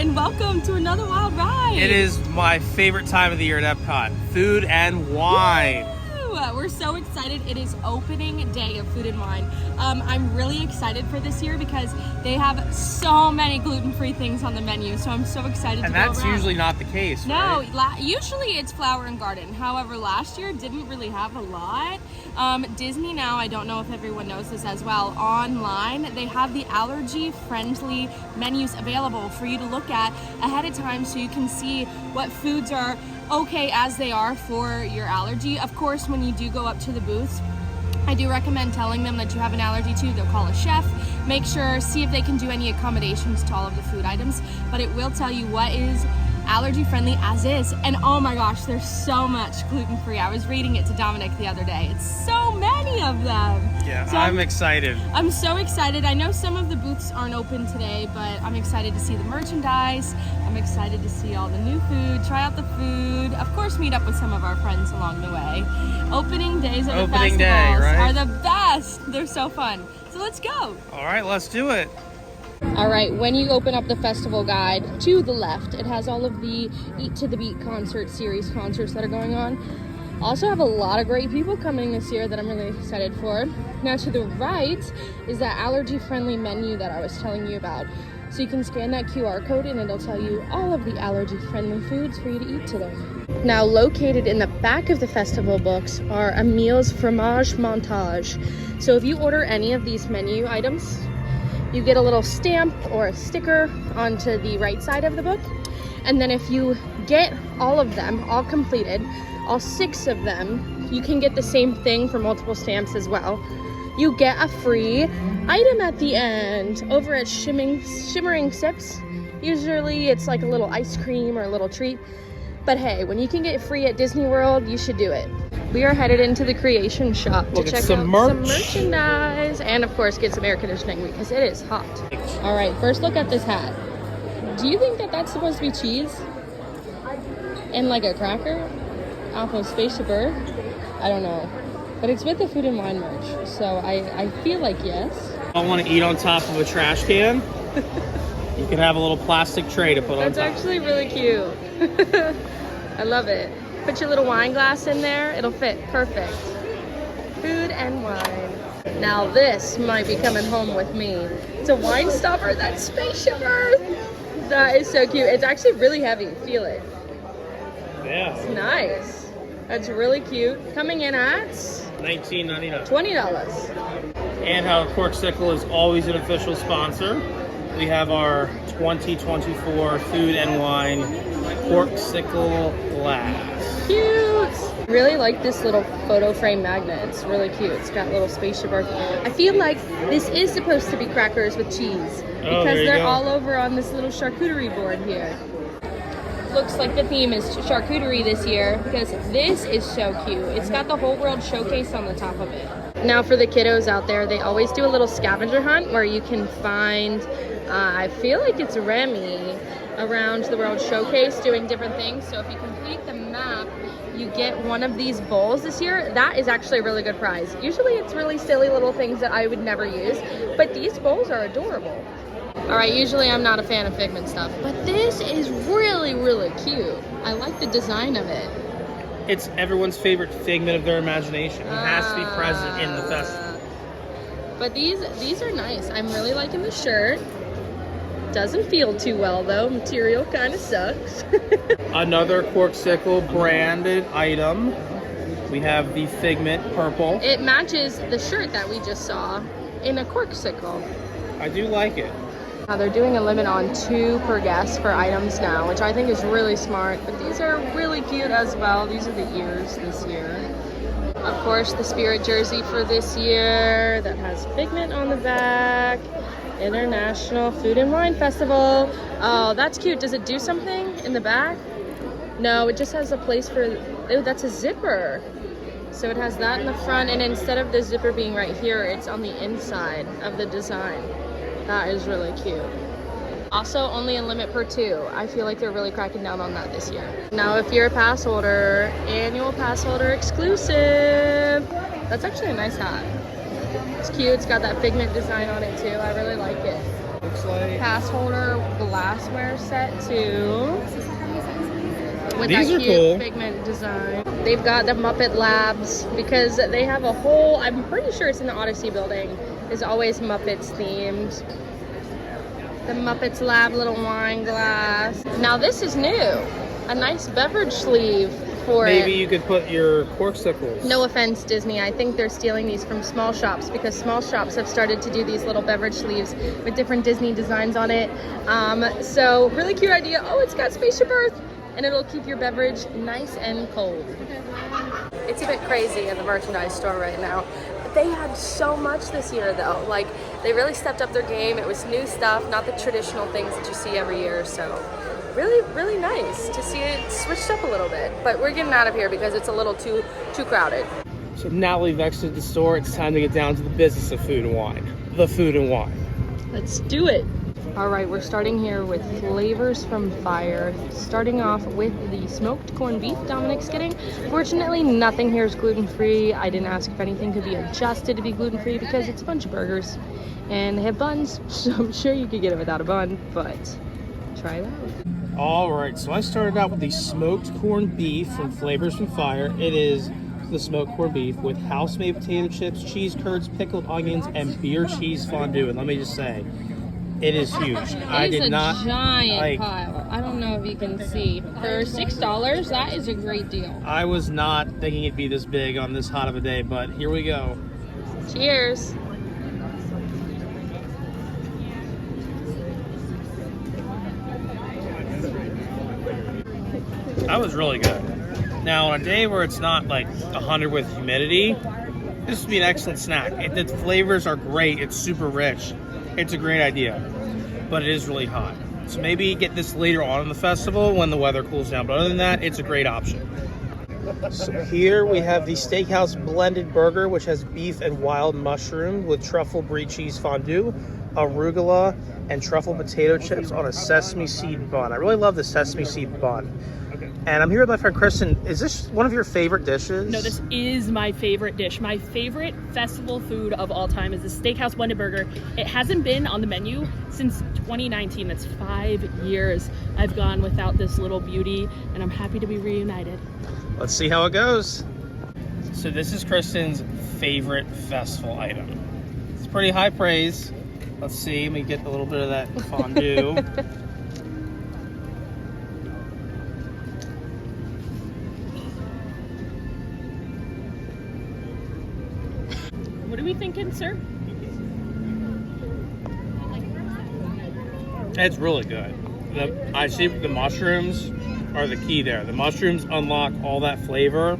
and welcome to another wild ride. It is my favorite time of the year at Epcot, food and wine. Woo! We're so excited. It is opening day of Food and Wine. I'm really excited for this year because they have so many gluten-free things on the menu, so I'm so excited to go around. And that's usually not the case, No, right? usually it's flower and garden. However, last year didn't really have a lot. Disney now, I don't know if everyone knows this as well, online they have the allergy-friendly menus available for you to look at ahead of time so you can see what foods are okay as they are for your allergy. Of course, when you do go up to the booths, I do recommend telling them that you have an allergy to. They'll call a chef, make sure, see if they can do any accommodations to all of the food items, but it will tell you what is allergy friendly as is. And oh my gosh, there's so much gluten-free. I was reading it to Dominic the other day. It's so many of them. Yeah, so I'm excited. I'm so excited. I know some of the booths aren't open today, but I'm excited to see the merchandise. I'm excited to see all the new food, try out the food. Of course, meet up with some of our friends along the way. Opening days of the festivals are the best. They're so fun. So let's go. All right, let's do it. All right, when you open up the festival guide, to the left, it has all of the Eat to the Beat concert series concerts that are going on. Also have a lot of great people coming this year that I'm really excited for. Now to the right is that allergy-friendly menu that I was telling you about. So you can scan that QR code and it'll tell you all of the allergy-friendly foods for you to eat today. Now located in the back of the festival books are Emil's Fromage Montage. So if you order any of these menu items, you get a little stamp or a sticker onto the right side of the book. And then if you get all of them, all completed, all 6 of them, you can get the same thing for multiple stamps as well. You get a free item at the end over at Shimmering Sips. Usually it's like a little ice cream or a little treat. But hey, when you can get free at Disney World, you should do it. We are headed into the creation shop to check out some merchandise and of course get some air conditioning because it is hot. All right, first look at this hat. Do you think that that's supposed to be cheese? And like a cracker off of Spaceship Earth? I don't know. But it's with the Food and Wine merch, so I feel like yes. I want to eat on top of a trash can. You can have a little plastic tray to put on top. That's actually really cute. I love it. Put your little wine glass in there. It'll fit perfect. Food and wine. Now this might be coming home with me. It's a wine stopper. That's Spaceship Earth. That is so cute. It's actually really heavy. Feel it. Yeah. It's nice. That's really cute. Coming in at $19.99. $20. And how Corksicle is always an official sponsor. We have our 2024 Food and Wine Corksicle glass. Cute! Really like this little photo frame magnet. It's really cute. It's got little Spaceship Earth. I feel like this is supposed to be crackers with cheese because they're all over on this little charcuterie board here. Looks like the theme is charcuterie this year because this is so cute. It's got the whole world showcase on the top of it. Now for the kiddos out there, they always do a little scavenger hunt where you can find, I feel like it's Remy, around the world showcase doing different things. So if you complete the map, you get one of these bowls this year. That is actually a really good prize. Usually it's really silly little things that I would never use, but these bowls are adorable. All right, usually I'm not a fan of Figment stuff, but this is really, really cute. I like the design of it. It's everyone's favorite figment of their imagination. It has to be present in the festival. But these are nice. I'm really liking the shirt. Doesn't feel too well though. Material kind of sucks. Another Corksicle branded item. We have the Figment purple. It matches the shirt that we just saw in a Corksicle. I do like it. Now they're doing a limit on 2 per guest for items now, which I think is really smart. But these are really cute as well. These are the ears this year. Of course, the Spirit jersey for this year that has Figment on the back. International Food and Wine Festival. Oh, that's cute. Does it do something in the back? No, it just has a place for, oh, that's a zipper. So it has that in the front, and instead of the zipper being right here, it's on the inside of the design. That is really cute. Also, only a limit per 2. I feel like they're really cracking down on that this year. Now, if you're a pass holder, annual pass holder exclusive. That's actually a nice hat. It's cute. It's got that Figment design on it too. I really like it. looks like. Pass holder glassware set too. With These that are cute cool. figment design. They've got the Muppet Labs because they have a whole, I'm pretty sure it's in the Odyssey building, is always Muppets themed. The Muppets Lab little wine glass. Now this is new. A nice beverage sleeve for Maybe it. you could put your corksicles. No offense, Disney. I think they're stealing these from small shops because small shops have started to do these little beverage sleeves with different Disney designs on it. So really cute idea. Oh, it's got Spaceship Earth, and it'll keep your beverage nice and cold. It's a bit crazy in the merchandise store right now. But they had so much this year though. Like, they really stepped up their game. It was new stuff, not the traditional things that you see every year. So really, really nice to see it switched up a little bit. But we're getting out of here because it's a little too crowded. So now that we've exited the store, it's time to get down to the business of food and wine. The food and wine. Let's do it. All right, we're starting here with flavors from fire. Starting off with the smoked corned beef Dominic's getting. Fortunately, nothing here is gluten-free. I didn't ask if anything could be adjusted to be gluten-free because it's a bunch of burgers and they have buns, so I'm sure you could get it without a bun, but try it out. All right, so I started out with the smoked corned beef from Flavors from Fire. It is the smoked corned beef with house-made potato chips, cheese curds, pickled onions, and beer cheese fondue. And let me just say, it is huge. I did not giant like. pile. I don't know if you can see. For $6, that is a great deal. I was not thinking it'd be this big on this hot of a day, but here we go. Cheers. That was really good. Now, on a day where it's not like 100 with humidity, this would be an excellent snack. The flavors are great. It's super rich. It's a great idea, but it is really hot. So maybe get this later on in the festival when the weather cools down. But other than that, it's a great option. So here we have the Steakhouse Blended Burger, which has beef and wild mushroom with truffle brie cheese fondue, arugula, and truffle potato chips on a sesame seed bun. I really love the sesame seed bun. And I'm here with my friend Kristen. Is this one of your favorite dishes? No, this is my favorite dish. My favorite festival food of all time is the Steakhouse Blended Burger. It hasn't been on the menu since 2019. That's 5 years I've gone without this little beauty, and I'm happy to be reunited. Let's see how it goes. So this is Kristen's favorite festival item. It's pretty high praise. Let's see, let me get a little bit of that fondue. What are we thinking, sir? It's really good. I see the mushrooms are the key there. The mushrooms unlock all that flavor.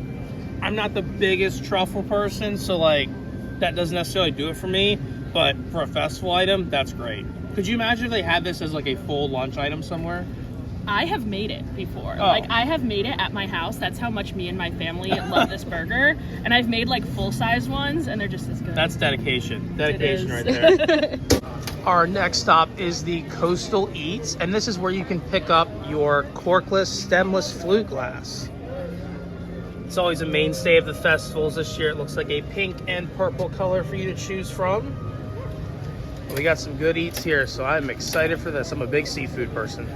I'm not the biggest truffle person, so like that doesn't necessarily do it for me, but for a festival item, that's great. Could you imagine if they had this as like a full lunch item somewhere? I have made it before. Oh. Like, I have made it at my house. That's how much me and my family love this burger. And I've made like full-size ones, and they're just as good. That's dedication. Dedication right is. there. Our next stop is the Coastal Eats, and this is where you can pick up your corkless, stemless flute glass. It's always a mainstay of the festivals. This year it looks like a pink and purple color for you to choose from. We got some good eats here, so I'm excited for this. I'm a big seafood person.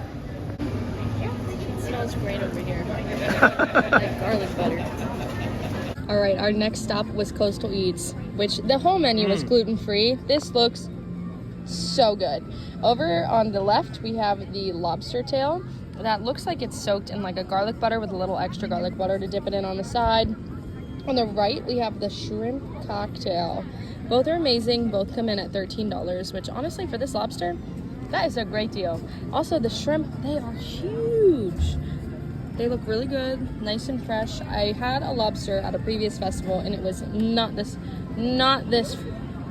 It smells great over here. Like garlic butter. All right, our next stop was Coastal Eats, which the whole menu was gluten-free. This looks so good. Over on the left, we have the lobster tail. That looks like it's soaked in like a garlic butter with a little extra garlic butter to dip it in on the side. On the right, we have the shrimp cocktail. Both are amazing. Both come in at $13, which honestly for this lobster, that is a great deal. Also, the shrimp, they are huge. They look really good, nice and fresh. I had a lobster at a previous festival and it was not this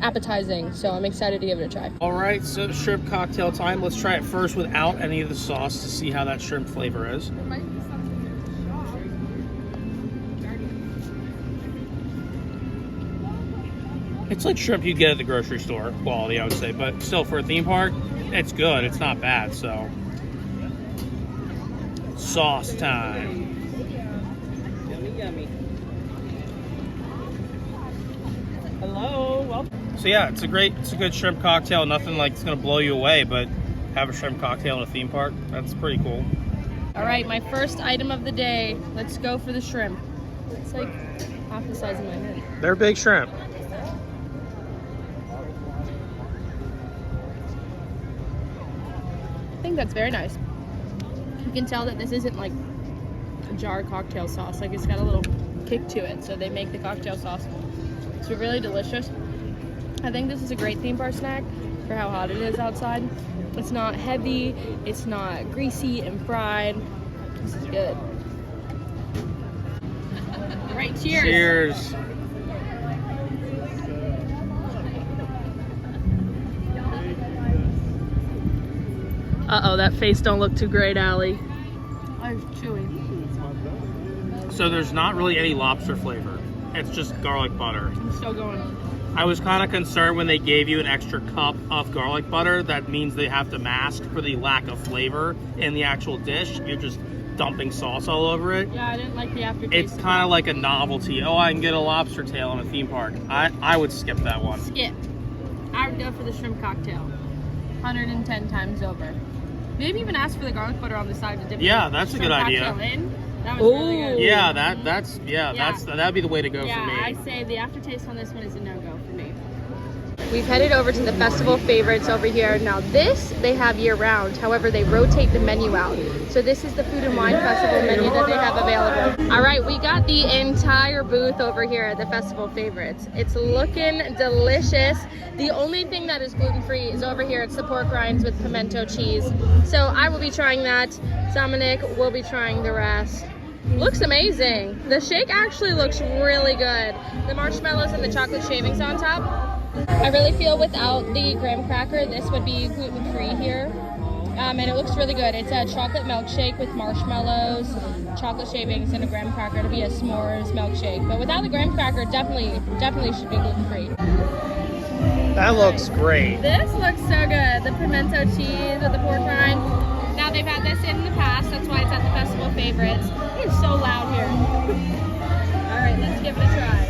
appetizing, so I'm excited to give it a try. All right, so shrimp cocktail time. Let's try it first without any of the sauce to see how that shrimp flavor is. It's like shrimp you'd get at the grocery store quality, I would say, but still for a theme park, it's good. It's not bad, so. Sauce time. Yummy, yummy. Hello, welcome. So yeah, it's a good shrimp cocktail. Nothing like it's gonna blow you away, but have a shrimp cocktail in a theme park, that's pretty cool. All right, my first item of the day. Let's go for the shrimp. It's like half the size of my head. They're big shrimp. I think that's very nice. You can tell that this isn't like a jar cocktail sauce. Like it's got a little kick to it. So they make the cocktail sauce. It's really delicious. I think this is a great theme park snack for how hot it is outside. It's not heavy. It's not greasy and fried. This is good. All right, cheers. Cheers. Uh-oh, that face don't look too great, Allie. Oh, it's chewy. So there's not really any lobster flavor. It's just garlic butter. I'm still going. I was kind of concerned when they gave you an extra cup of garlic butter. That means they have to mask for the lack of flavor in the actual dish. You're just dumping sauce all over it. Yeah, I didn't like the aftertaste. It's kind of like a novelty. Oh, I can get a lobster tail in a theme park. I would skip that one. Skip. I would go for the shrimp cocktail. 110 times over. Maybe even ask for the garlic butter on the side to dip. Yeah, that's a good idea. In. That was really good. Yeah, that'd be the way to go for me. Yeah, I say the aftertaste on this one is a no-go for me. We've headed over to the festival favorites over here. Now this they have year-round. However, they rotate the menu out. So this is the Food and Wine Festival menu that they have available. All right, we got the entire booth over here at the festival favorites. It's looking delicious. The only thing that is gluten-free is over here. It's the pork rinds with pimento cheese. So I will be trying that. Dominic will be trying the rest. Looks amazing. The shake actually looks really good. The marshmallows and the chocolate shavings on top. I really feel without the graham cracker, this would be gluten-free here. And it looks really good. It's a chocolate milkshake with marshmallows, chocolate shavings, and a graham cracker to be a s'mores milkshake. But without the graham cracker, definitely should be gluten-free. That looks great. This looks so good. The pimento cheese with the pork rind. Now they've had this in the past, that's why it's at the festival favorites. It is so loud here. All right, let's give it a try.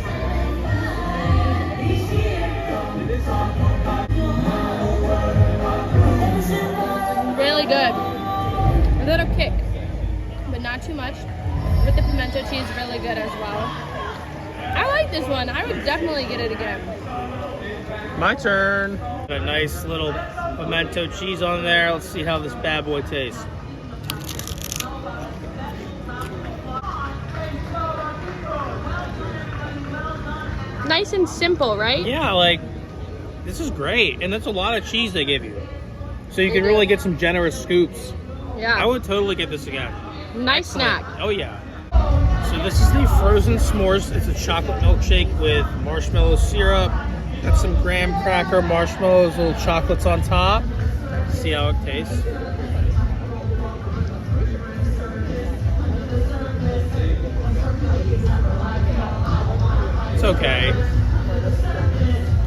Really good. A little kick, but not too much. With the pimento cheese, really good as well. I like this one. I would definitely get it again. My turn. A nice little pimento cheese on there. Let's see how this bad boy tastes. Nice and simple, right? Yeah, like, this is great. And that's a lot of cheese they give you. So you can really get some generous scoops. Yeah. I would totally get this again. Nice snack. Oh, yeah. So this is the frozen s'mores. It's a chocolate milkshake with marshmallow syrup. Got some graham cracker, marshmallows, little chocolates on top. See how it tastes. It's okay.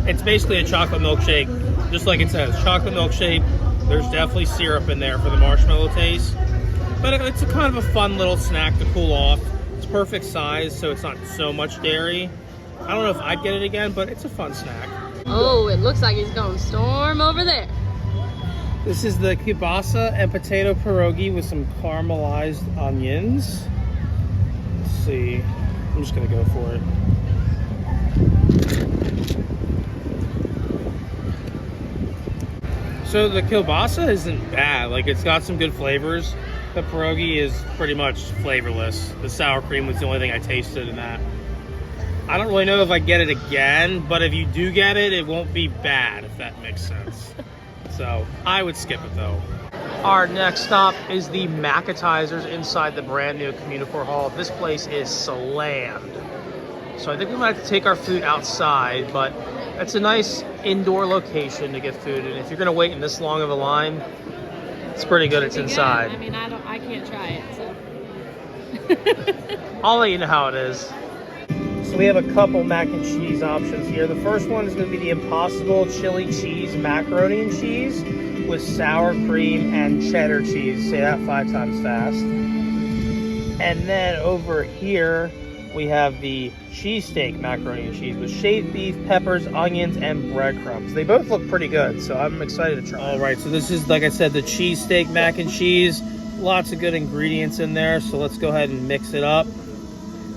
It's basically a chocolate milkshake, just like it says, chocolate milkshake. There's definitely syrup in there for the marshmallow taste. But it's a kind of a fun little snack to cool off. It's perfect size, so it's not so much dairy. I don't know if I'd get it again, but it's a fun snack. Oh, it looks like he's going storm over there. This is the kielbasa and potato pierogi with some caramelized onions. Let's see. I'm just gonna go for it. So the kielbasa isn't bad. Like, it's got some good flavors. The pierogi is pretty much flavorless. The sour cream was the only thing I tasted in that. I don't really know if I get it again, but if you do get it, it won't be bad, if that makes sense. So I would skip it though. Our next stop is the Macatizers inside the brand new Communicore Hall. This place is slammed. So I think we might have to take our food outside, but it's a nice indoor location to get food. And if you're gonna wait in this long of a line, it's pretty good. It's inside. I mean, I can't try it, so. I'll let you know how it is. So we have a couple mac and cheese options here. The first one is going to be the Impossible Chili Cheese Macaroni and Cheese with sour cream and cheddar cheese. Say that 5 times fast. And then over here, we have the cheesesteak macaroni and cheese with shaved beef, peppers, onions, and breadcrumbs. They both look pretty good, so I'm excited to try. All right, so this is, like I said, the cheesesteak mac and cheese. Lots of good ingredients in there, so let's go ahead and mix it up.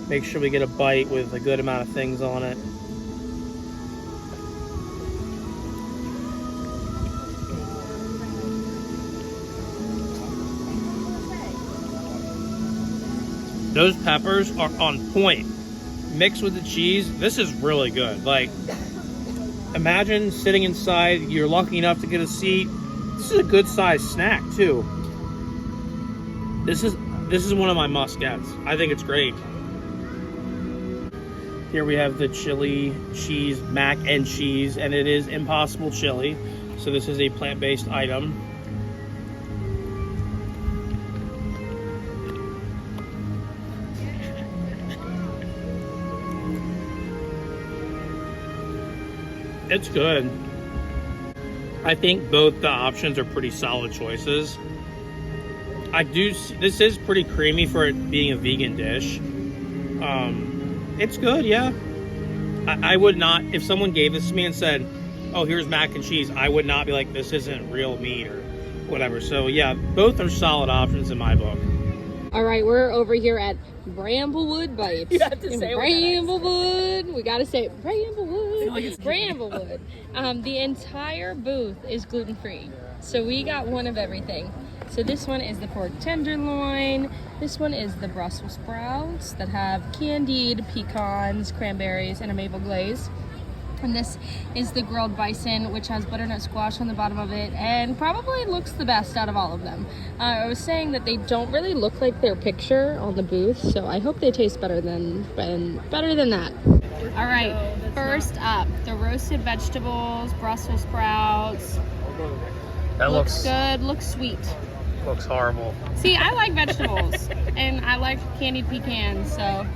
Make sure we get a bite with a good amount of things on it. Those peppers are on point. Mixed with the cheese, this is really good. Like, imagine sitting inside, you're lucky enough to get a seat. This is a good sized snack too. This is one of my must gets. I think it's great. Here we have the chili cheese mac and cheese, and it is Impossible chili. So this is a plant-based item. It's good. I think both the options are pretty solid choices. This is pretty creamy for it being a vegan dish. It's good, yeah. I would not, if someone gave this to me and said, oh, here's mac and cheese, I would not be like, this isn't real meat or whatever. So yeah, both are solid options in my book. All right, we're over here at Bramblewood Bites. You have to say it with Bramblewood. We gotta say it. Bramblewood. Bramblewood. The entire booth is gluten-free, so we got one of everything. So this one is the pork tenderloin. This one is the Brussels sprouts that have candied pecans, cranberries, and a maple glaze. And this is the grilled bison, which has butternut squash on the bottom of it, and probably looks the best out of all of them. I was saying that they don't really look like their picture on the booth, so I hope they taste better than that. All right, first up, the roasted vegetables, Brussels sprouts. That looks good, looks sweet. Looks horrible. See, I like vegetables, and I like candied pecans, so.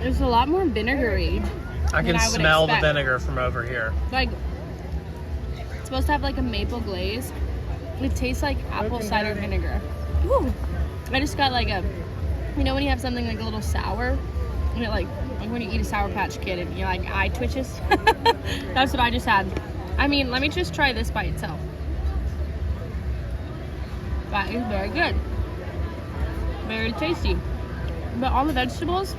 It's a lot more vinegary. I can smell the vinegar from over here. Like, it's supposed to have like a maple glaze. It tastes like apple cider vinegar. Woo. I just got like when you have something like a little sour, and it like when you eat a Sour Patch Kid and you're like eye twitches. That's what I just had. I mean, let me just try this by itself. That is very good. Very tasty. But all the vegetables,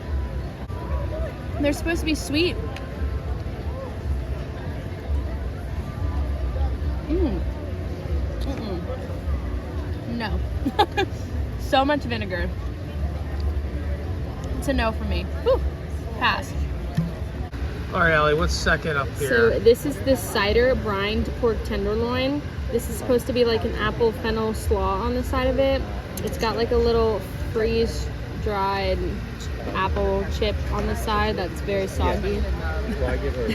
they're supposed to be sweet. No. So much vinegar. It's a no for me. Whew. Pass. All right, Allie, what's second up here? So this is the cider brined pork tenderloin. This is supposed to be like an apple fennel slaw on the side of it. It's got like a little freeze-dried apple chip on the side that's very soggy.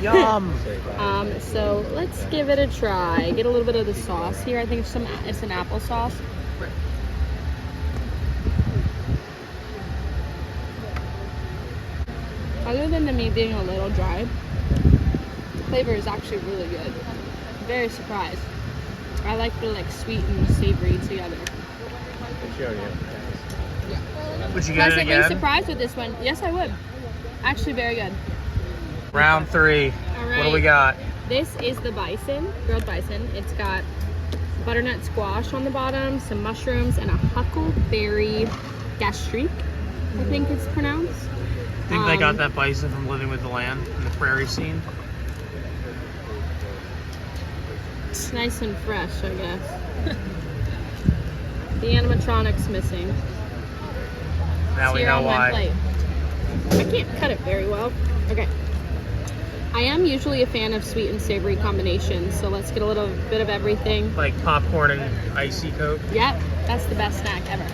Yum! So let's give it a try. Get a little bit of the sauce here. I think it's an apple sauce. Other than the meat being a little dry, the flavor is actually really good. Very surprised. I like the sweet and savory together. Would you get it again? Surprised with this one. Yes, I would. Actually, very good. Round 3. All right. What do we got? This is the bison, grilled bison. It's got butternut squash on the bottom, some mushrooms, and a huckleberry gastrique, I think it's pronounced. I think they got that bison from Living with the Land in the prairie scene. It's nice and fresh, I guess. The animatronic's missing. Now we know why. Plate. I can't cut it very well. Okay. I am usually a fan of sweet and savory combinations, so let's get a little bit of everything. Like popcorn and icy Coke? Yep, that's the best snack ever.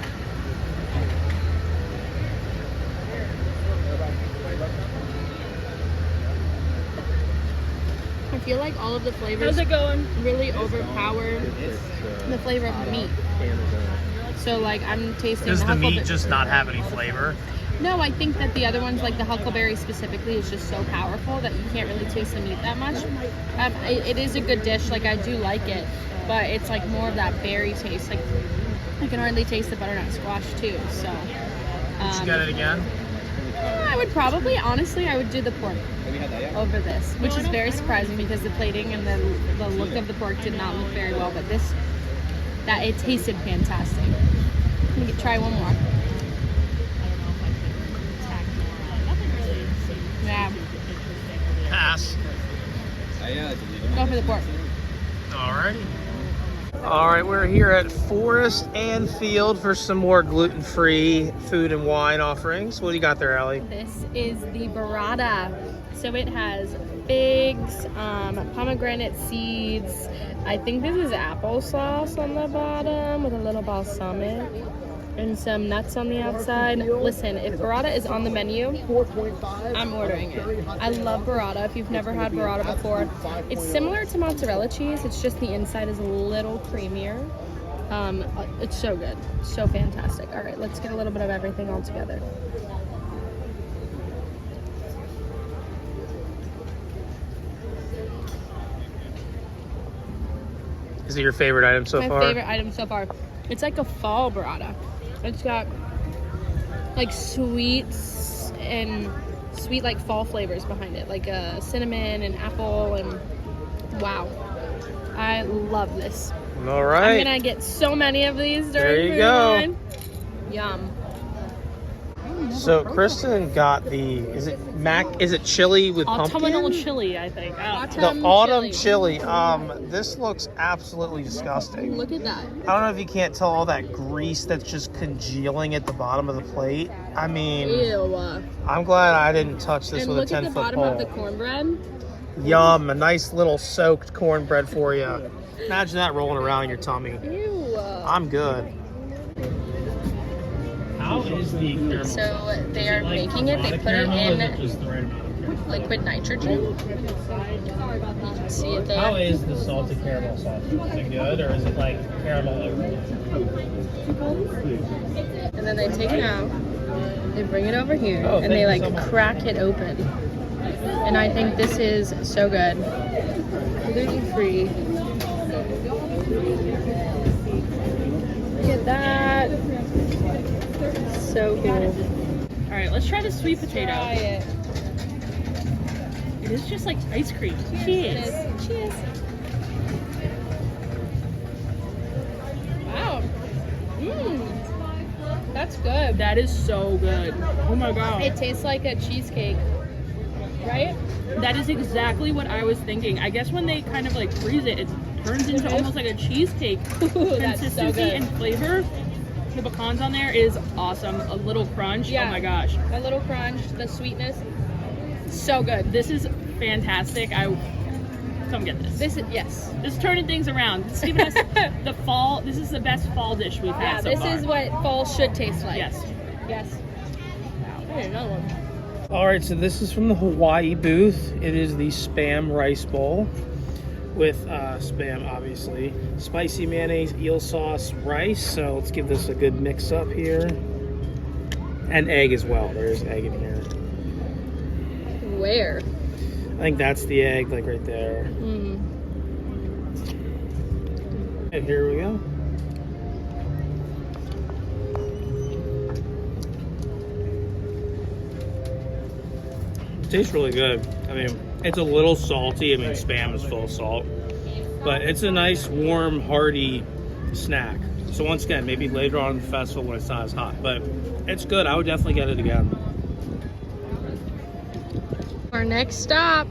I feel like all of the flavors really overpower the flavor of the meat. So like I'm tasting. Does the meat just not have any flavor? No, I think that the other ones, like the huckleberry specifically, is just so powerful that you can't really taste the meat that much. It is a good dish. Like I do like it, but it's like more of that berry taste. Like I can hardly taste the butternut squash too. So Would you get it again? I would probably, honestly, I would do the pork over this, which is very surprising because the plating and the look of the pork did not look very well, but it tasted fantastic. Let me try one more. Yeah. Pass. Go for the pork. Alrighty. Alright, we're here at Forest and Field for some more gluten-free food and wine offerings. What do you got there, Allie? This is the burrata. So it has figs, pomegranate seeds. I think this is applesauce on the bottom with a little balsamic and some nuts on the outside. Listen, if burrata is on the menu, I'm ordering it. I love burrata. If you've never had burrata before, it's similar to mozzarella cheese. It's just the inside is a little creamier. It's so good. So fantastic. All right, let's get a little bit of everything all together. Is it your favorite item so far? My favorite item so far. It's like a fall burrata. It's got like sweet like fall flavors behind it, like cinnamon and apple, and wow, I love this. All right. I'm gonna get so many of these during There you food go. line. Yum. So Kristen got is it chili with Autumnal pumpkin? chili, I think. The autumn chili. This looks absolutely disgusting. Look at that. I don't know if you can't tell all that grease that's just congealing at the bottom of the plate. I mean, Ew. I'm glad I didn't touch this And with a look at the 10-foot bottom pole. of the cornbread. Yum, a nice little soaked cornbread for you. Imagine that rolling around in your tummy. Ew. I'm good. How is the caramel? So they are making it. They put it in liquid nitrogen. You can see it there. How is the salted caramel sauce? Is it good, or is it like caramel overload? And then they take it out, they bring it over here, Oh, and they thank like you so much. crack it open. And I think this is so good. Gluten-free. Look at that. So cool. All right, let's try the sweet potato. Try it. It is just like ice cream. Cheers. Cheers. Wow. That's good. That is so good. Oh my god. It tastes like a cheesecake, right? That is exactly what I was thinking. I guess when they kind of like freeze it, it turns into almost like a cheesecake. Ooh, that's so Consistency good. and flavor. The pecans on there is awesome. A little crunch. Yeah. Oh my gosh. A little crunch, the sweetness. So good. This is fantastic. Come get this. This is, yes. This is turning things around. This is giving us the fall. This is the best fall dish we've Yeah, had so this far. is what fall should taste like. Yes. Yes. Wow. Another one. All right, so this is from the Hawaii booth. It is the Spam Rice Bowl with Spam, obviously. Spicy mayonnaise, eel sauce, rice. So let's give this a good mix up here. And egg as well. There's egg in here. Where? I think that's the egg, like right there. And here we go. It tastes really good. I mean, it's a little salty. I mean, Spam is full of salt. But it's a nice, warm, hearty snack. So once again, maybe later on in the festival when it's not as hot. But it's good. I would definitely get it again. Our next stop,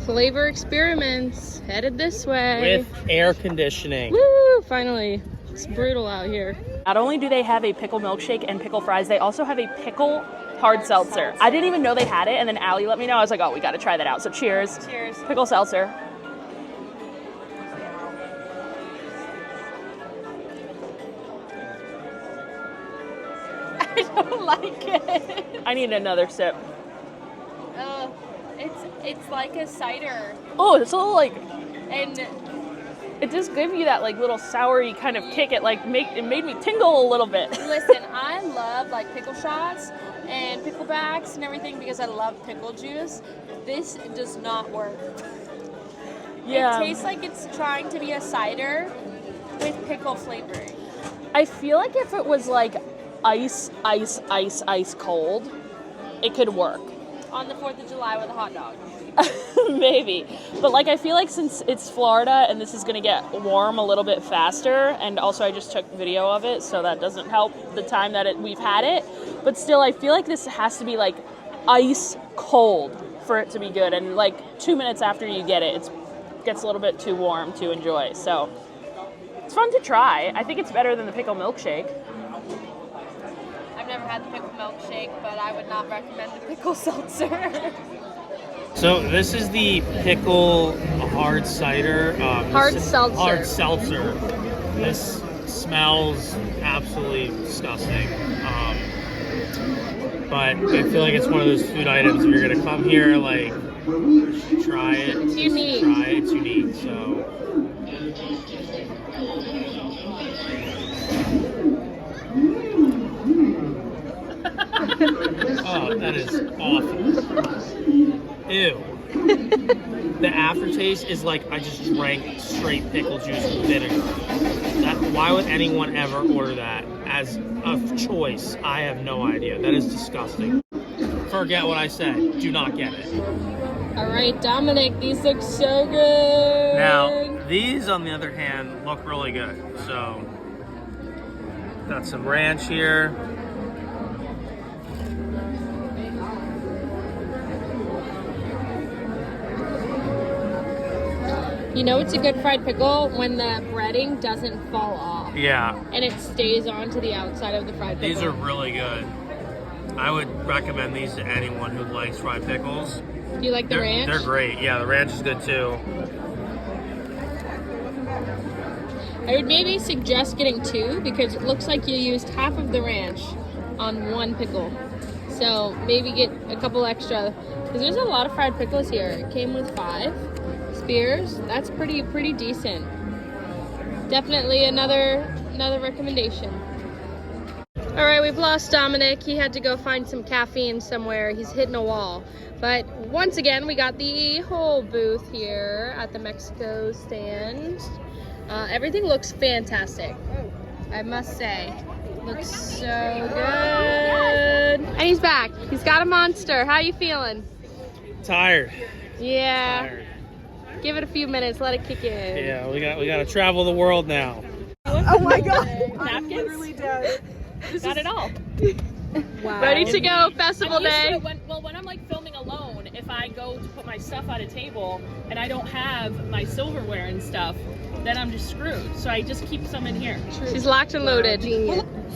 Flavor Experiments, headed this way. With air conditioning. Woo! Finally. It's brutal out here. Not only do they have a pickle milkshake and pickle fries, they also have a pickle hard seltzer. I didn't even know they had it, and then Allie let me know. I was like, oh, we got to try that out. So cheers. Cheers. Pickle seltzer. I don't like it. I need another sip. It's like a cider, Oh, it's a little like, and it just gives you that like little soury kind of kick. It made me tingle a little bit. listen, I love like pickle shots and picklebacks and everything because I love pickle juice. This does not work. Yeah. It tastes like it's trying to be a cider with pickle flavoring. I feel like if it was like ice cold, it could work. On the 4th of July with a hot dog. Maybe. But like I feel like since it's Florida and this is going to get warm a little bit faster, and also I just took video of it, so that doesn't help the time that we've had it. But still, I feel like this has to be like ice cold for it to be good. And like 2 minutes after you get it, it gets a little bit too warm to enjoy. So it's fun to try. I think it's better than the pickle milkshake. I've never had the pickle milkshake, but I would not recommend the pickle seltzer. So this is the pickle hard cider. Hard seltzer. Hard seltzer. This smells absolutely disgusting. But I feel like it's one of those food items if you're gonna come here, like, try it. It's unique. Try it. It's unique. So. Oh, that is awful. Ew. The aftertaste is like I just drank straight pickle juice with vinegar. Why would anyone ever order that as a choice? I have no idea. That is disgusting. Forget what I said. Do not get it. All right, Dominic, these look so good. Now, these, on the other hand, look really good. So, got some ranch here. You know it's a good fried pickle when the breading doesn't fall off. Yeah. And it stays onto the outside of the fried pickle. These are really good. I would recommend these to anyone who likes fried pickles. Do you like the ranch? They're great. Yeah, the ranch is good too. I would maybe suggest getting 2 because it looks like you used half of the ranch on 1 pickle. So maybe get a couple extra because there's a lot of fried pickles here. It came with 5 spears. That's pretty decent. Definitely another recommendation. All right, we've lost Dominic. He had to go find some caffeine somewhere. He's hitting a wall. But once again, we got the whole booth here at the Mexico stand. Everything looks fantastic, I must say. Looks so good. And he's back. He's got a monster. How you feeling? Tired. Yeah. Tired. Give it a few minutes. Let it kick in. Yeah, we got to travel the world now. Oh my god. Napkins? Literally dead. Got it all. Wow. Ready to go, festival day. When I'm like filming alone, if I go to put my stuff on a table and I don't have my silverware and stuff, then I'm just screwed. So I just keep some in here. She's locked and loaded.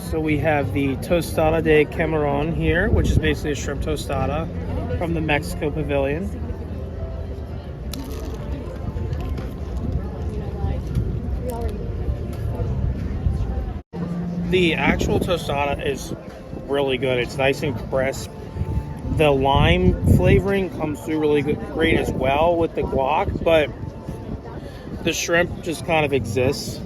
So we have the tostada de camarón here, which is basically a shrimp tostada from the Mexico pavilion. The actual tostada is really good. It's nice and crisp. The lime flavoring comes through really great as well with the guac, but the shrimp just kind of exists.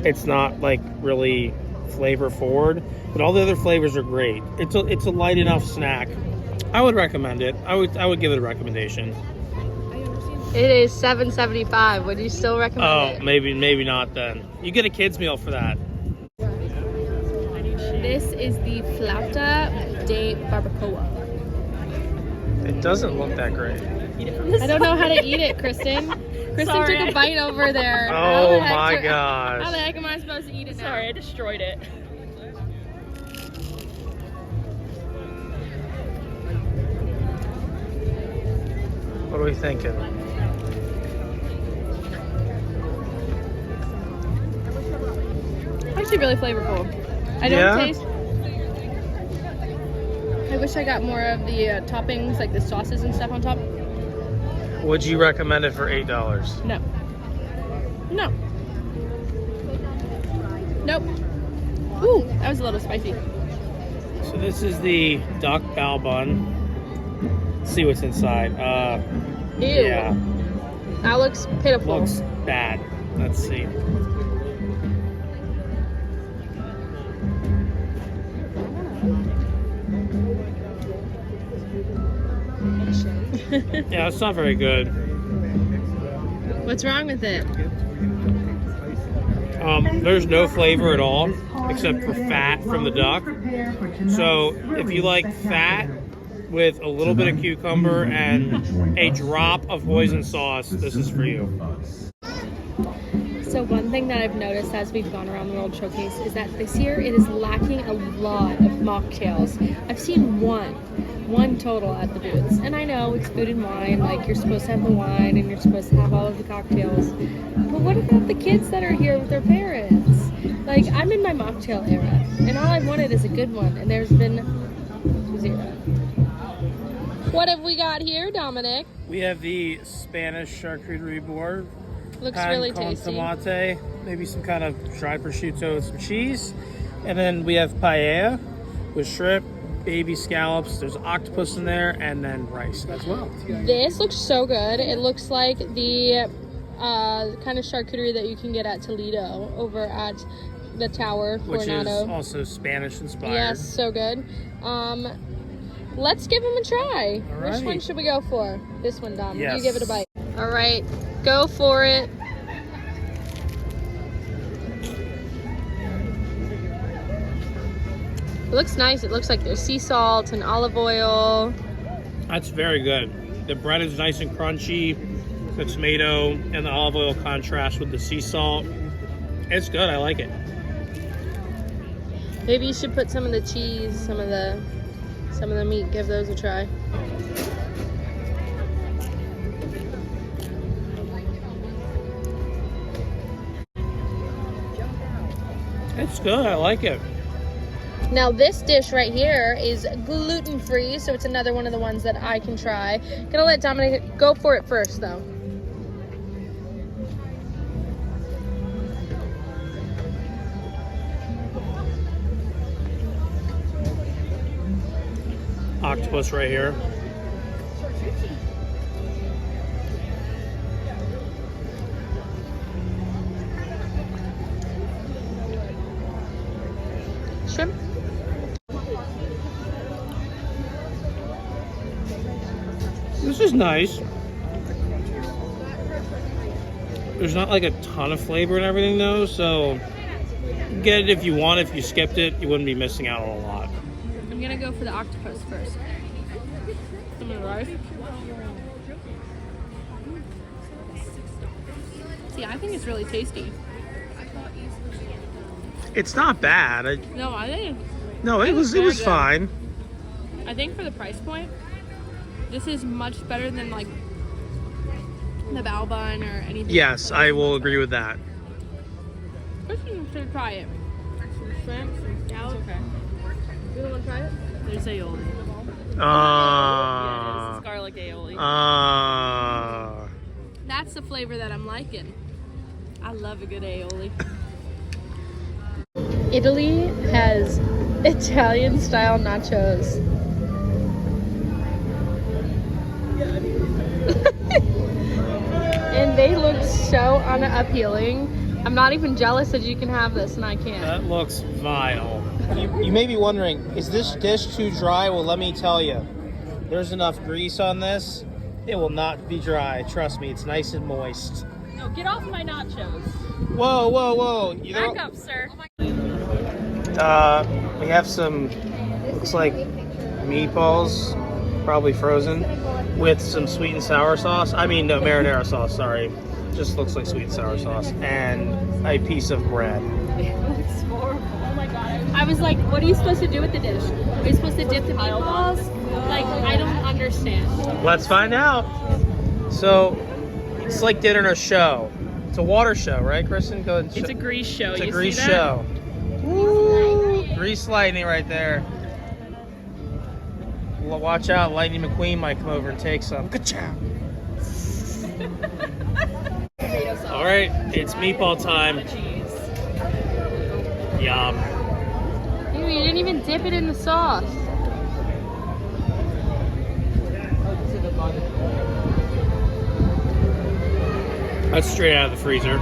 It's not like really flavor forward, but all the other flavors are great. It's a light enough snack. I would recommend it. I would give it a recommendation. It is $7.75. Would you still recommend it? Oh, maybe not then. You get a kid's meal for that. This is the flauta de barbacoa. It doesn't look that great. I don't know how to eat it, Kristen. Kristen Sorry. took a bite over there. Oh my How the gosh. heck am I supposed to eat it now? Sorry, I destroyed it. What are we thinking? Actually really flavorful. I don't taste... I wish I got more of the toppings, like the sauces and stuff on top. Would you recommend it for $8? No. No. Nope. Ooh, that was a little spicy. So this is the duck bao bun. Let's see what's inside. Ew. Yeah, That looks pitiful. looks bad. Let's see. Yeah, it's not very good. What's wrong with it? There's no flavor at all except for fat from the duck. So if you like fat with a little bit of cucumber and a drop of hoisin sauce, this is for you. So one thing that I've noticed as we've gone around the World Showcase is that this year it is lacking a lot of mocktails. I've seen one total at the booths. And I know it's food and wine, like you're supposed to have the wine and you're supposed to have all of the cocktails. But what about the kids that are here with their parents? Like, I'm in my mocktail era, and all I've wanted is a good one, and there's been 0. What have we got here, Dominic? We have the Spanish charcuterie board. Looks Pan really con tasty. tomate, maybe some kind of dried prosciutto with some cheese. And then we have paella with shrimp, baby scallops. There's octopus in there, and then rice as well. This looks so good. It looks like the kind of charcuterie that you can get at Toledo over at the Tower, Which Coronado. is also Spanish inspired. Yes, so good. Let's give them a try. Alrighty. Which one should we go for? This one, Dom. Yes. You give it a bite. All right, go for it. It looks nice. It looks like there's sea salt and olive oil. That's very good. The bread is nice and crunchy. The tomato and the olive oil contrast with the sea salt. It's good. I like it. Maybe you should put some of the cheese, some of the meat. Give those a try. It's good. I like it. Now this dish right here is gluten-free, so it's another one of the ones that I can try. Gonna let Dominic go for it first, though. Octopus right here. Shrimp. This is nice. There's not like a ton of flavor and everything though, so get it if you want. If you skipped it, you wouldn't be missing out on a lot. I'm gonna go for the octopus first. Some of the rice. See, I think it's really tasty. It's not bad. No, I think. No, it was very good. fine. I think for the price point, this is much better than like the bao bun or anything. Yes, I will agree with that. Kristen should try it. Some shrimp, some scallops. Okay. You want to try it? There's aioli. Uh, Yes, garlic aioli. That's the flavor that I'm liking. I love a good aioli. Italy has Italian style nachos. And they look so unappealing. I'm not even jealous that you can have this and I can't. That looks vile. You may be wondering, is this dish too dry? Well, let me tell you. There's enough grease on this. It will not be dry. Trust me, it's nice and moist. No, get off my nachos. Whoa, whoa, whoa. You Back know, up, sir. we have some, looks like meatballs, probably frozen, with some sweet and sour sauce. I mean, no, marinara sauce, sorry. Just looks like sweet and sour sauce. And a piece of bread. It looks horrible. Oh my god. I was like, what are you supposed to do with the dish? Are you supposed to dip the meatballs? Like, I don't understand. Let's find out. So, it's like dinner a show. It's a water show, right, Kristen? Go ahead. It's a grease show. It's a You grease see that? show. Woo! Grease lightning right there. Watch out, Lightning McQueen might come over and take some. Ka-chow. All right, it's meatball time. Yum. Ew, you didn't even dip it in the sauce. That's straight out of the freezer.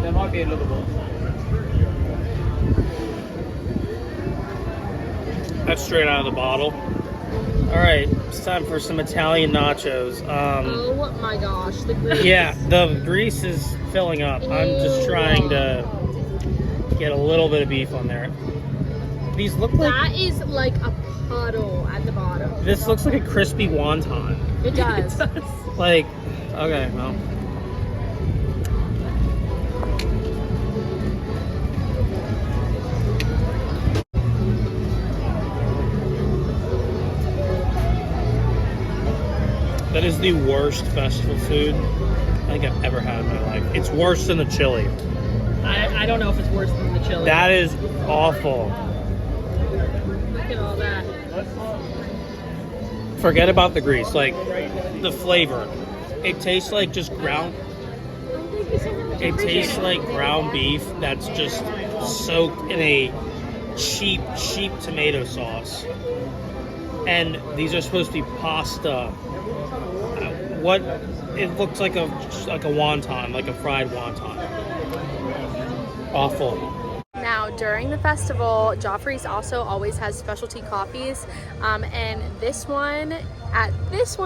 There might be a little bit. That's straight out of the bottle. All right, it's time for some Italian nachos. Oh my gosh, the grease. Yeah, the grease is filling up. I'm just trying to get a little bit of beef on there. These look like... That is like a puddle at the bottom. This looks like a crispy wonton. It does. Like, okay, well. That is the worst festival food I think I've ever had in my life. It's worse than the chili. I don't know if it's worse than the chili. That is awful. Look at all that. Forget about the grease, like the flavor. It tastes like just ground. It tastes like ground beef that's just soaked in a cheap tomato sauce. And these are supposed to be pasta. What it looks like a wonton, like a fried wonton. Awful. Now, during the festival, Joffrey's also always has specialty coffees, and this one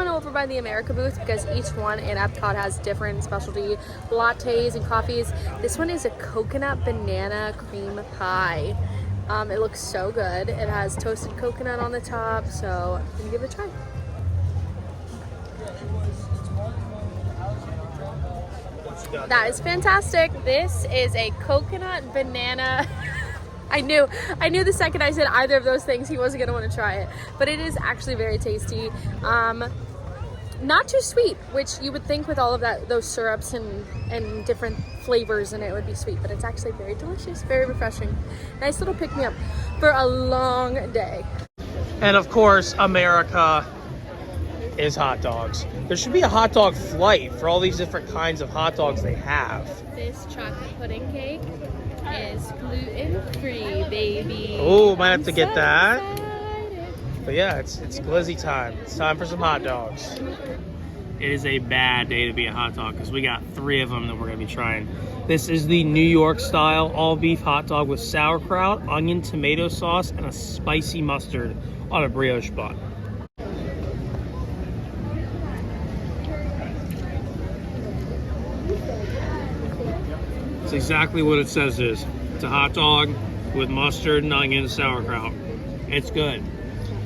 over by the America booth, because each one in Epcot has different specialty lattes and coffees. This one is a coconut banana cream pie. It looks so good. It has toasted coconut on the top, so I'm gonna give it a try. That is fantastic. This is a coconut banana. I knew the second I said either of those things he wasn't gonna want to try it, but it is actually very tasty. Not too sweet, which you would think with all of those syrups and different flavors, and it would be sweet, but it's actually very delicious, very refreshing. Nice little pick-me-up for a long day. And of course, America is hot dogs. There should be a hot dog flight for all these different kinds of hot dogs they have. This chocolate pudding cake is gluten-free, baby. Oh, might have to get so that. excited. But yeah, it's glizzy time. It's time for some hot dogs. It is a bad day to be a hot dog because we got 3 of them that we're gonna be trying. This is the New York style all beef hot dog with sauerkraut, onion, tomato sauce, and a spicy mustard on a brioche bun. It's exactly what it says it is. It's a hot dog with mustard and onion and sauerkraut. It's good.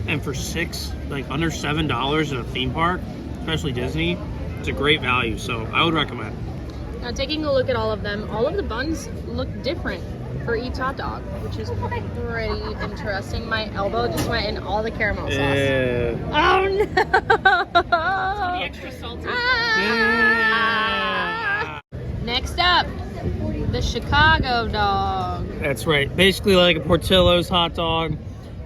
And for under $7 in a theme park, especially Disney, it's a great value. So I would recommend. Now, taking a look at all of them, all of the buns look different for each hot dog, which is pretty interesting. My elbow just went in all the caramel sauce. Oh no! The extra salty. Next up, the Chicago dog. That's right. Basically like a Portillo's hot dog.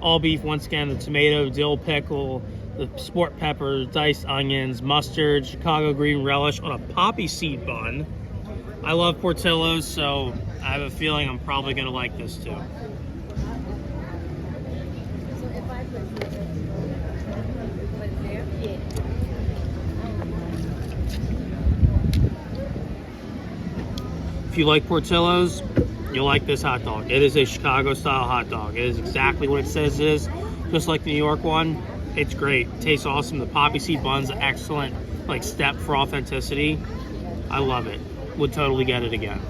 All beef, once again, the tomato, dill pickle, the sport peppers, diced onions, mustard, Chicago green relish on a poppy seed bun. I love Portillo's, so I have a feeling I'm probably going to like this too. If you like Portillo's, you'll like this hot dog. It is a Chicago style hot dog. It is exactly what it says it is, just like the New York one. It's great. It tastes awesome. The poppy seed bun's an excellent step for authenticity. I love it. Would totally get it again.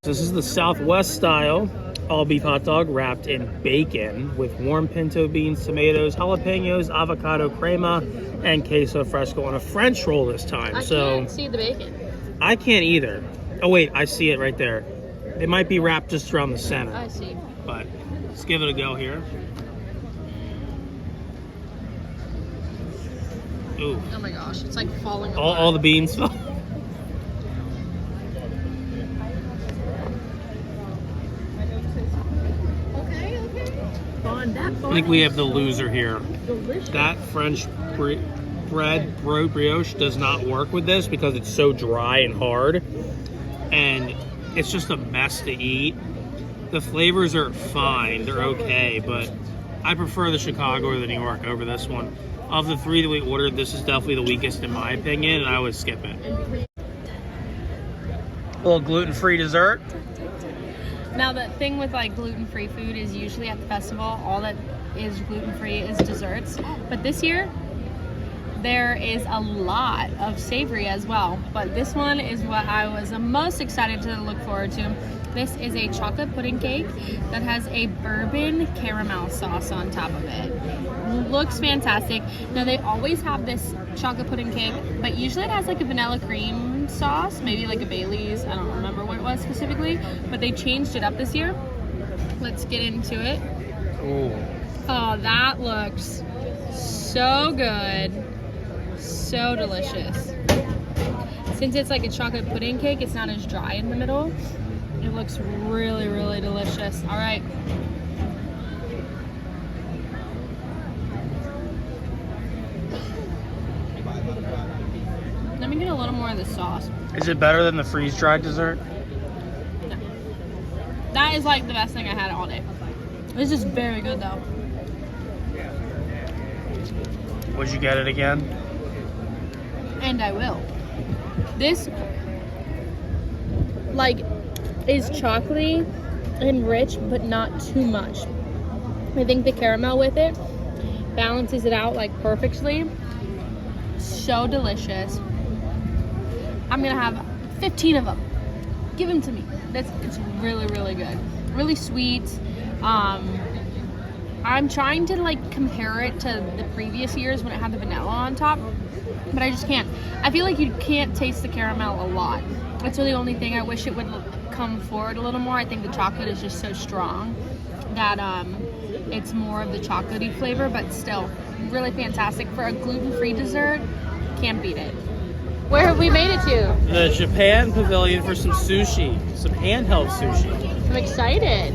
This is the Southwest style all beef hot dog wrapped in bacon with warm pinto beans, tomatoes, jalapenos, avocado crema, and queso fresco on a French roll this time. I can't see the bacon. I can't either. Oh wait, I see it right there. It might be wrapped just around the center. I see. But let's give it a go here. Ooh. Oh my gosh, it's like falling apart. All the beans fell. I think we have the loser here. Delicious. That French bread brioche does not work with this because it's so dry and hard. And it's just a mess to eat. The flavors are fine, they're okay, but I prefer the Chicago or the New York over this one. Of the 3 that we ordered, this is definitely the weakest in my opinion, and I would skip it. A little gluten-free dessert. Now the thing with like gluten-free food is usually at the festival, all that is gluten-free is desserts. But this year, there is a lot of savory as well. But this one is what I was the most excited to look forward to. This is a chocolate pudding cake that has a bourbon caramel sauce on top of it. Looks fantastic. Now they always have this chocolate pudding cake, but usually it has like a vanilla cream sauce, maybe like a Bailey's. I don't remember what it was specifically, but they changed it up this year. Let's get into it. Ooh. Oh, that looks so good. So delicious. Since it's like a chocolate pudding cake, it's not as dry in the middle. It looks really, really delicious. All right. Let me get a little more of the sauce. Is it better than the freeze-dried dessert? No. That is like the best thing I had all day. This is very good though. Would you get it again? And I will. This like is chocolatey and rich, but not too much. I think the caramel with it balances it out like perfectly. So delicious. I'm gonna have 15 of them. Give them to me. It's really, really good. Really sweet. I'm trying to like compare it to the previous years when it had the vanilla on top, but I just can't. I feel like you can't taste the caramel a lot. That's really the only thing. I wish it would come forward a little more. I think the chocolate is just so strong that it's more of the chocolatey flavor, but still really fantastic. For a gluten-free dessert, can't beat it. Where have we made it to? The Japan Pavilion for some sushi, some handheld sushi. I'm excited.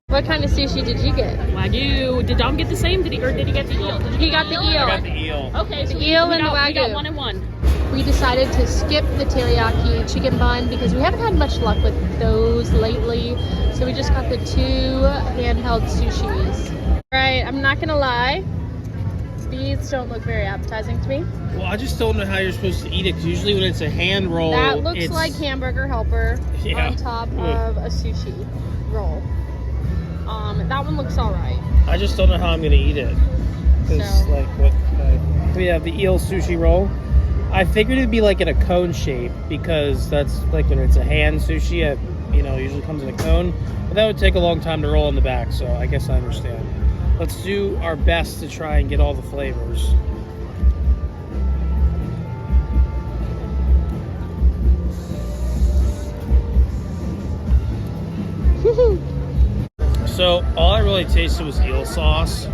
What kind of sushi did you get? Wagyu. Did Dom get the same? Did he get the eel? He got the I eel. got the eel. Okay, so The eel and the we got Wagyu. 1 and 1. We decided to skip the teriyaki chicken bun because we haven't had much luck with those lately. So we just got the 2 handheld sushis. Right, I'm not gonna lie. These don't look very appetizing to me. Well, I just don't know how you're supposed to eat it, because usually when it's a hand roll, That looks it's like hamburger helper Yeah. on top of a sushi roll. That one looks alright. I just don't know how I'm gonna eat it. Because So- like what we have the eel sushi roll. I figured it'd be like in a cone shape, because that's like when it's a hand sushi, it usually comes in a cone. But that would take a long time to roll in the back, so I guess I understand. Let's do our best to try and get all the flavors. So all I really tasted was eel sauce,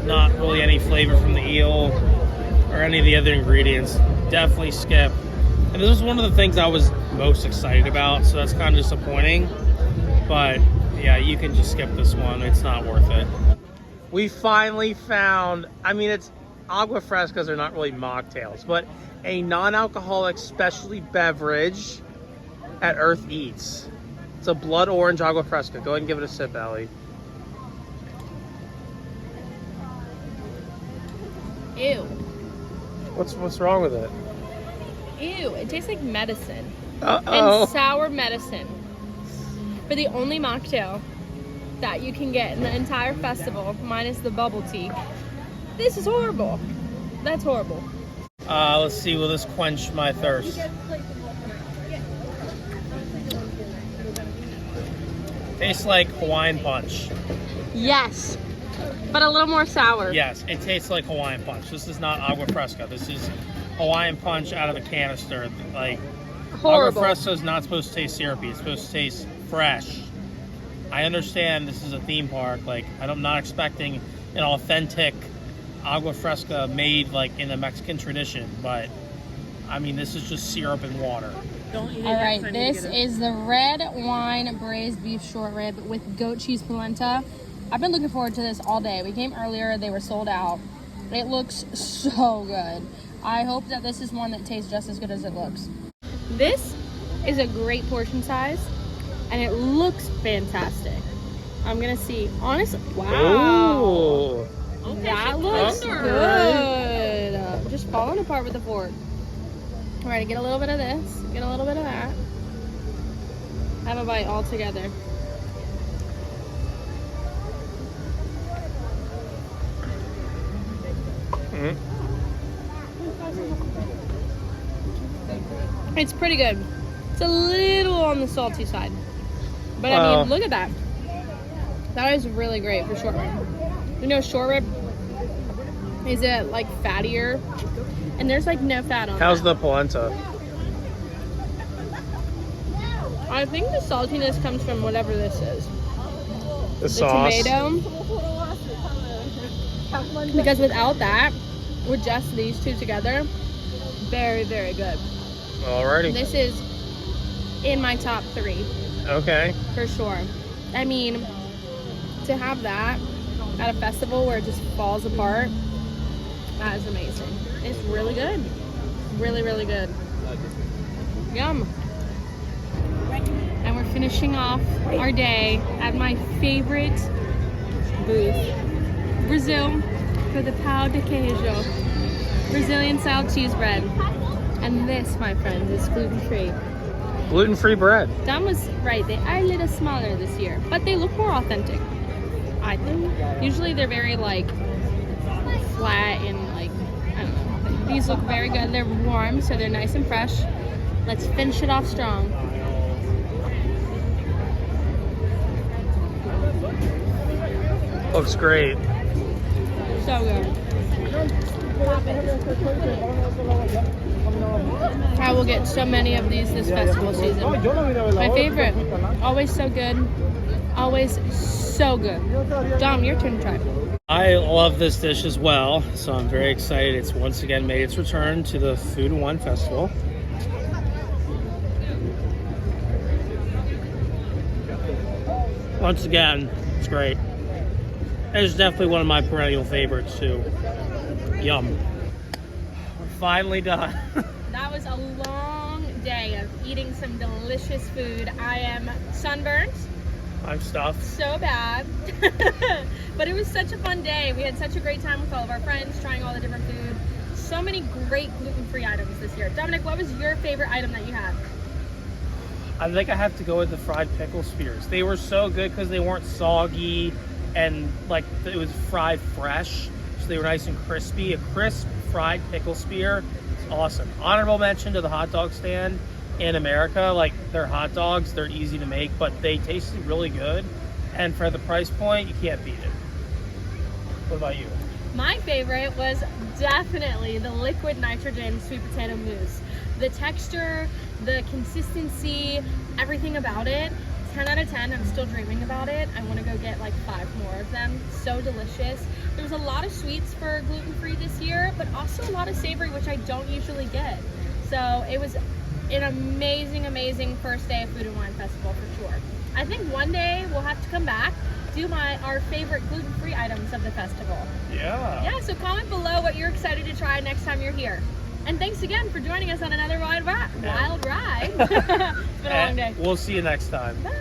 not really any flavor from the eel or any of the other ingredients. Definitely skip. And this was one of the things I was most excited about, so that's kind of disappointing. But yeah, you can just skip this one. It's not worth it. We finally found, it's agua frescas are not really mocktails, but a non-alcoholic specialty beverage at Earth Eats. It's a blood orange agua fresca. Go ahead and give it a sip, Allie. Ew. What's wrong with it? Ew, it tastes like medicine. Uh-oh. And sour medicine. For the only mocktail that you can get in the entire festival, minus the bubble tea. This is horrible. That's horrible. Let's see, will this quench my thirst? Tastes like Hawaiian Punch. Yes, but a little more sour. Yes, it tastes like Hawaiian Punch. This is not agua fresca. This is Hawaiian Punch out of a canister. Like, Horrible. agua fresca is not supposed to taste syrupy. It's supposed to taste fresh. I understand this is a theme park. Like, I'm not expecting an authentic agua fresca made like in the Mexican tradition, but this is just syrup and water. All right, this is the red wine braised beef short rib with goat cheese polenta. I've been looking forward to this all day. We came earlier, they were sold out. It looks so good. I hope that this is one that tastes just as good as it looks. This is a great portion size, and it looks fantastic. I'm gonna see. Honestly, wow. Ooh. Okay, That she's looks closer. good. Just falling apart with the fork. All right, get a little bit of this, get a little bit of that. Have a bite all together. It's pretty good. It's a little on the salty side. But I mean, look at that. That is really great for short rib. You know, short rib is it like fattier? And there's like no fat on How's that. the polenta? I think the saltiness comes from whatever this is. The sauce. Tomato. Because without that, with just these two together, very, very good. Alrighty. This is in my top 3 Okay. for sure. I mean, to have that at a festival where it just falls apart, that is amazing. It's really good. Really, really good. Yum. And we're finishing off our day at my favorite booth, Brazil, for the pão de queijo, Brazilian style cheese bread. And this, my friends, is gluten-free. Gluten-free bread. Dom was right. They are a little smaller this year, but they look more authentic, I think. Usually they're very like flat and like, I don't know. These look very good. They're warm, so they're nice and fresh. Let's finish it off strong. Looks great. So good. I will get so many of these this festival season. My favorite. Always so good. Always so good. Dom, your turn to try. I love this dish as well, so I'm very excited. It's once again made its return to the Food and Wine Festival. Once again, it's great. It's definitely one of my perennial favorites too. Yum. We're finally done. That was a long day of eating some delicious food. I am sunburned. I'm stuffed. So bad. But it was such a fun day. We had such a great time with all of our friends, trying all the different food. So many great gluten-free items this year. Dominic, what was your favorite item that you had? I think I have to go with the fried pickle spears. They were so good because they weren't soggy and like it was fried fresh. So they were nice and crispy. A crisp fried pickle spear is awesome. Honorable mention to the hot dog stand in America. Like their hot dogs, they're easy to make, but they tasted really good. And for the price point, you can't beat it. What about you? My favorite was definitely the liquid nitrogen sweet potato mousse. The texture, the consistency, everything about it, 10 out of 10. I'm still dreaming about it. I want to go get like 5 more of them. So delicious. There was a lot of sweets for gluten-free this year, but also a lot of savory, which I don't usually get. So it was an amazing, amazing first day of Food and Wine Festival for sure. I think one day we'll have to come back, do our favorite gluten-free items of the festival. Yeah. So comment below what you're excited to try next time you're here. And thanks again for joining us on another wild ride. It's been a long day. We'll see you next time. Bye.